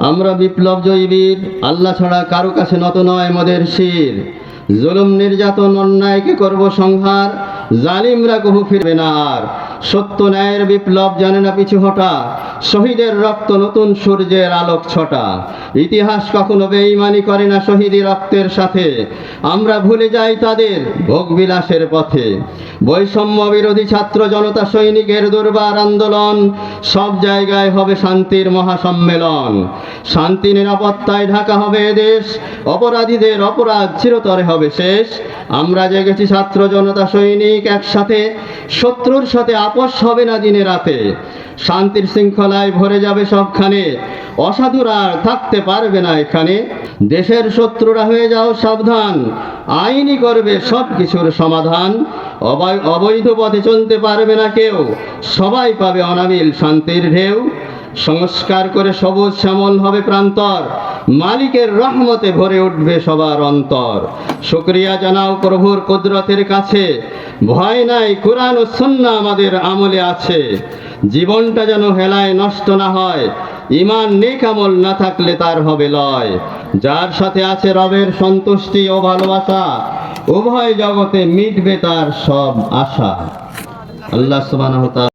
আমরা বিপ্লব জয়ীবীর, আল্লাহ ছাড়া কারো কাছে নত নয় মোদের শির। জুলুম নির্যাতন অন্যায়কে করব সংহার, জালিমরা কভু ফিরবে না আর। সত্য ন্যায়ের বিপ্লব জানে না পিছু হটা, শহীদের রক্ত নতুন সূর্যের আলোক ছটা। ইতিহাস কখনো বেঈমানি করে না শহীদি রক্তের সাথে, আমরা ভুলে যাই তাদের ভোগবিলাসের পথে। বৈষম্য বিরোধী ছাত্র জনতা সৈনিকের দুর্বার আন্দোলন, সব জায়গায় হবে শান্তির মহাসম্মেলন। শান্তি নিরাপত্তায় ঢাকা হবে এদেশ, অপরাধীদের অপরাধ চিরতরে হবে শেষ। আমরা জেগেছি ছাত্র জনতা সৈনিক একসাথে, শত্রুর সাথে আপোষ হবে না দিনে রাতে। শান্তির শৃঙ্খলায় ভরে যাবে সবখানে, অসাধুরা আর থাকতে পারবে না এখানে। দেশের শত্রুরা হয়ে যাও সাবধান, আইনই করবে সব কিছুর সমাধান। অবৈধ পথে চলতে পারবে না কেউ, সবাই পাবে অনাবিল শান্তির ঢেউ। সংস্কার করে সবুজ শ্যামল হবে প্রান্তর, মালিকের রহমতে ভরে উঠবে সবার অন্তর। শুকরিয়া জানাও প্রভুর কুদরতের কাছে, ভয় নাই কুরআন ও সুন্নাহ আমাদের আমলে আছে। জীবনটা যেন হেলায় নষ্ট না হয়, ঈমান নেক আমল না থাকলে তার হবে লয়। যার সাথে আছে রবের সন্তুষ্টি ও ভালোবাসা, উভয় জগতে মিটবে তার সব আশা। আল্লাহ সুবহানাহু ওয়া তাআলা